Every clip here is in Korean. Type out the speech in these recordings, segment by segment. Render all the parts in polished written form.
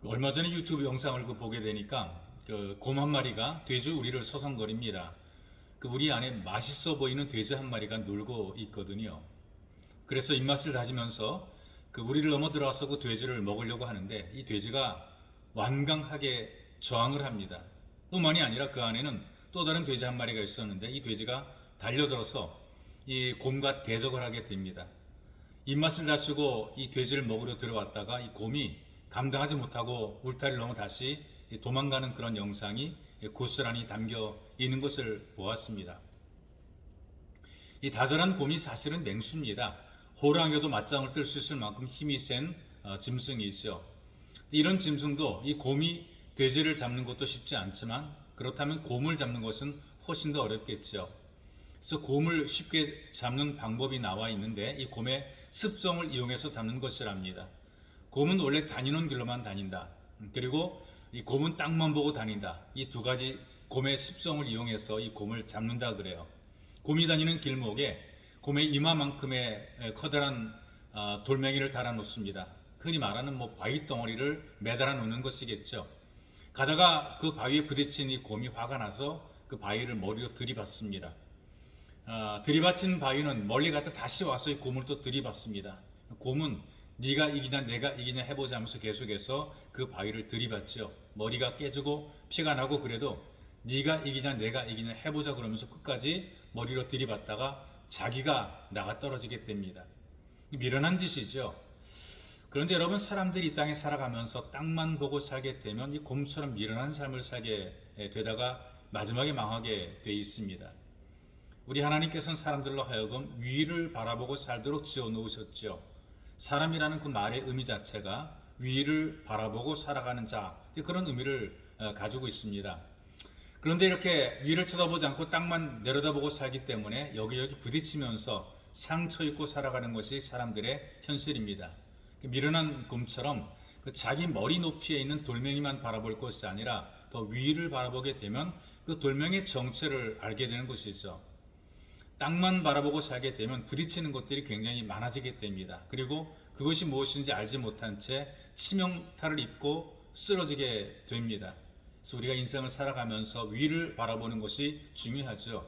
얼마 전에 유튜브 영상을 보게 되니까 곰 한 마리가 돼지 우리를 서성거립니다. 그 우리 안에 맛있어 보이는 돼지 한 마리가 놀고 있거든요. 그래서 입맛을 다지면서 그 우리를 넘어 들어와서 그 돼지를 먹으려고 하는데 이 돼지가 완강하게 저항을 합니다. 뿐만이 아니라 그 안에는 또 다른 돼지 한 마리가 있었는데 이 돼지가 달려들어서 이 곰과 대적을 하게 됩니다. 입맛을 다시고 이 돼지를 먹으려 들어왔다가 이 곰이 감당하지 못하고 울타리를 넘어 다시 도망가는 그런 영상이 고스란히 담겨 있는 것을 보았습니다. 이 다절한 곰이 사실은 맹수입니다. 호랑이도 맞짱을 뜰 수 있을 만큼 힘이 센 짐승이죠. 이런 짐승도 이 곰이 돼지를 잡는 것도 쉽지 않지만 그렇다면 곰을 잡는 것은 훨씬 더 어렵겠죠. 그래서 곰을 쉽게 잡는 방법이 나와 있는데 이 곰의 습성을 이용해서 잡는 것이랍니다. 곰은 원래 다니는 길로만 다닌다. 그리고 이 곰은 땅만 보고 다닌다. 이 두 가지 곰의 습성을 이용해서 이 곰을 잡는다 그래요. 곰이 다니는 길목에 곰의 이마만큼의 커다란 돌멩이를 달아 놓습니다. 흔히 말하는 바위 덩어리를 매달아 놓는 것이겠죠. 가다가 그 바위에 부딪힌 이 곰이 화가 나서 그 바위를 머리로 들이받습니다. 들이받친 바위는 멀리 갔다 다시 와서 이 곰을 또 들이받습니다. 곰은 네가 이기냐 내가 이기냐 해보자 하면서 계속해서 그 바위를 들이받죠. 머리가 깨지고 피가 나고 그래도 네가 이기냐 내가 이기냐 해보자 그러면서 끝까지 머리로 들이받다가 자기가 나가 떨어지게 됩니다. 미련한 짓이죠. 그런데 여러분, 사람들이 이 땅에 살아가면서 땅만 보고 살게 되면 이 곰처럼 미련한 삶을 살게 되다가 마지막에 망하게 돼 있습니다. 우리 하나님께서는 사람들로 하여금 위를 바라보고 살도록 지어 놓으셨죠. 사람이라는 그 말의 의미 자체가 위를 바라보고 살아가는 자, 그런 의미를 가지고 있습니다. 그런데 이렇게 위를 쳐다보지 않고 땅만 내려다보고 살기 때문에 여기저기 부딪히면서 상처 입고 살아가는 것이 사람들의 현실입니다. 미련한 곰처럼 자기 머리 높이에 있는 돌멩이만 바라볼 것이 아니라 더 위를 바라보게 되면 그 돌멩이의 정체를 알게 되는 것이죠. 땅만 바라보고 살게 되면 부딪히는 것들이 굉장히 많아지게 됩니다. 그리고 그것이 무엇인지 알지 못한 채 치명타를 입고 쓰러지게 됩니다. 그래서 우리가 인생을 살아가면서 위를 바라보는 것이 중요하죠.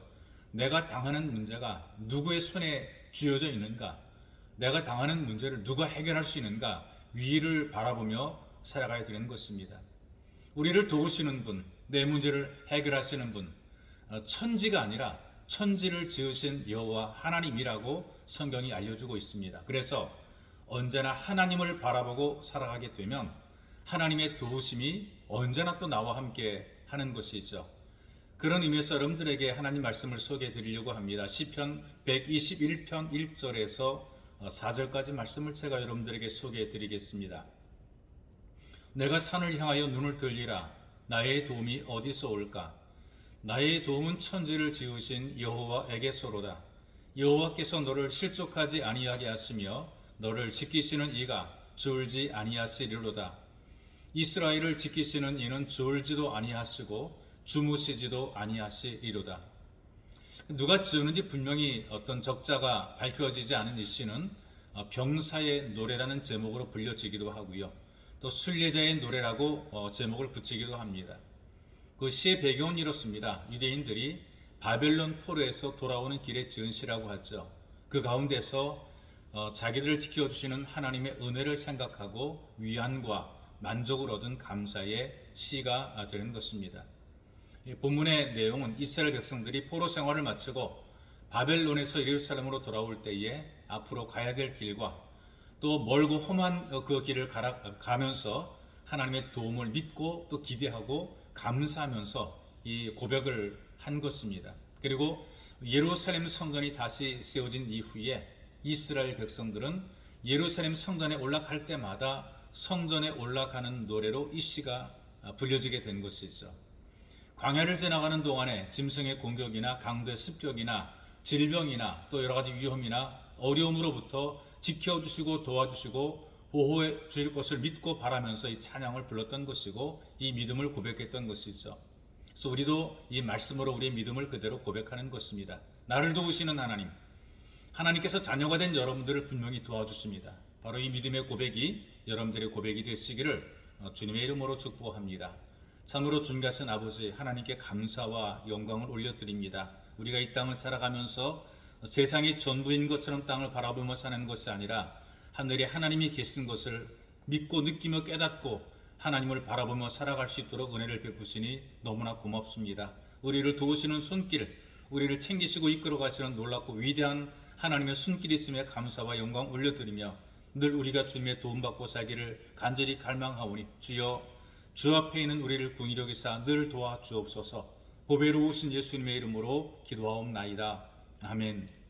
내가 당하는 문제가 누구의 손에 쥐어져 있는가? 내가 당하는 문제를 누가 해결할 수 있는가? 위를 바라보며 살아가야 되는 것입니다. 우리를 도우시는 분, 내 문제를 해결하시는 분, 천지가 아니라 천지를 지으신 여호와 하나님이라고 성경이 알려주고 있습니다. 그래서 언제나 하나님을 바라보고 살아가게 되면 하나님의 도우심이 언제나 또 나와 함께 하는 것이죠. 그런 의미에서 여러분들에게 하나님 말씀을 소개해 드리려고 합니다. 시편 121편 1절에서 4절까지 말씀을 제가 여러분들에게 소개해 드리겠습니다. 내가 산을 향하여 눈을 들리라. 나의 도움이 어디서 올까? 나의 도움은 천지를 지으신 여호와에게서로다. 여호와께서 너를 실족하지 아니하게 하시며 너를 지키시는 이가 졸지 아니하시리로다. 이스라엘을 지키시는 이는 졸지도 아니하시고 주무시지도 아니하시리로다. 누가 지었는지 분명히 어떤 적자가 밝혀지지 않은 이 시는 병사의 노래라는 제목으로 불려지기도 하고요. 또 순례자의 노래라고 제목을 붙이기도 합니다. 그 시의 배경은 이렇습니다. 유대인들이 바벨론 포로에서 돌아오는 길에 지은 시라고 하죠. 그 가운데서 자기들을 지켜주시는 하나님의 은혜를 생각하고 위안과 만족을 얻은 감사의 시가 되는 것입니다. 본문의 내용은 이스라엘 백성들이 포로 생활을 마치고 바벨론에서 예루살렘으로 돌아올 때에 앞으로 가야 될 길과 또 멀고 험한 그 길을 가면서 하나님의 도움을 믿고 또 기대하고 감사하면서 이 고백을 한 것입니다. 그리고 예루살렘 성전이 다시 세워진 이후에 이스라엘 백성들은 예루살렘 성전에 올라갈 때마다 성전에 올라가는 노래로 이 시가 불려지게 된 것이죠. 광야를 지나가는 동안에 짐승의 공격이나 강도의 습격이나 질병이나 또 여러 가지 위험이나 어려움으로부터 지켜주시고 도와주시고 보호해 주실 것을 믿고 바라면서 이 찬양을 불렀던 것이고 이 믿음을 고백했던 것이죠. 그래서 우리도 이 말씀으로 우리의 믿음을 그대로 고백하는 것입니다. 나를 도우시는 하나님, 하나님께서 자녀가 된 여러분들을 분명히 도와주십니다. 바로 이 믿음의 고백이 여러분들의 고백이 되시기를 주님의 이름으로 축복합니다. 참으로 존귀하신 아버지 하나님께 감사와 영광을 올려드립니다. 우리가 이 땅을 살아가면서 세상이 전부인 것처럼 땅을 바라보며 사는 것이 아니라 하늘에 하나님이 계신 것을 믿고 느끼며 깨닫고 하나님을 바라보며 살아갈 수 있도록 은혜를 베푸시니 너무나 고맙습니다. 우리를 도우시는 손길, 우리를 챙기시고 이끌어 가시는 놀랍고 위대한 하나님의 손길이 있음에 감사와 영광 올려드리며 늘 우리가 주님의 도움받고 살기를 간절히 갈망하오니 주여 주 앞에 있는 우리를 궁히 여기사 늘 도와주옵소서. 보배로우신 예수님의 이름으로 기도하옵나이다. 아멘.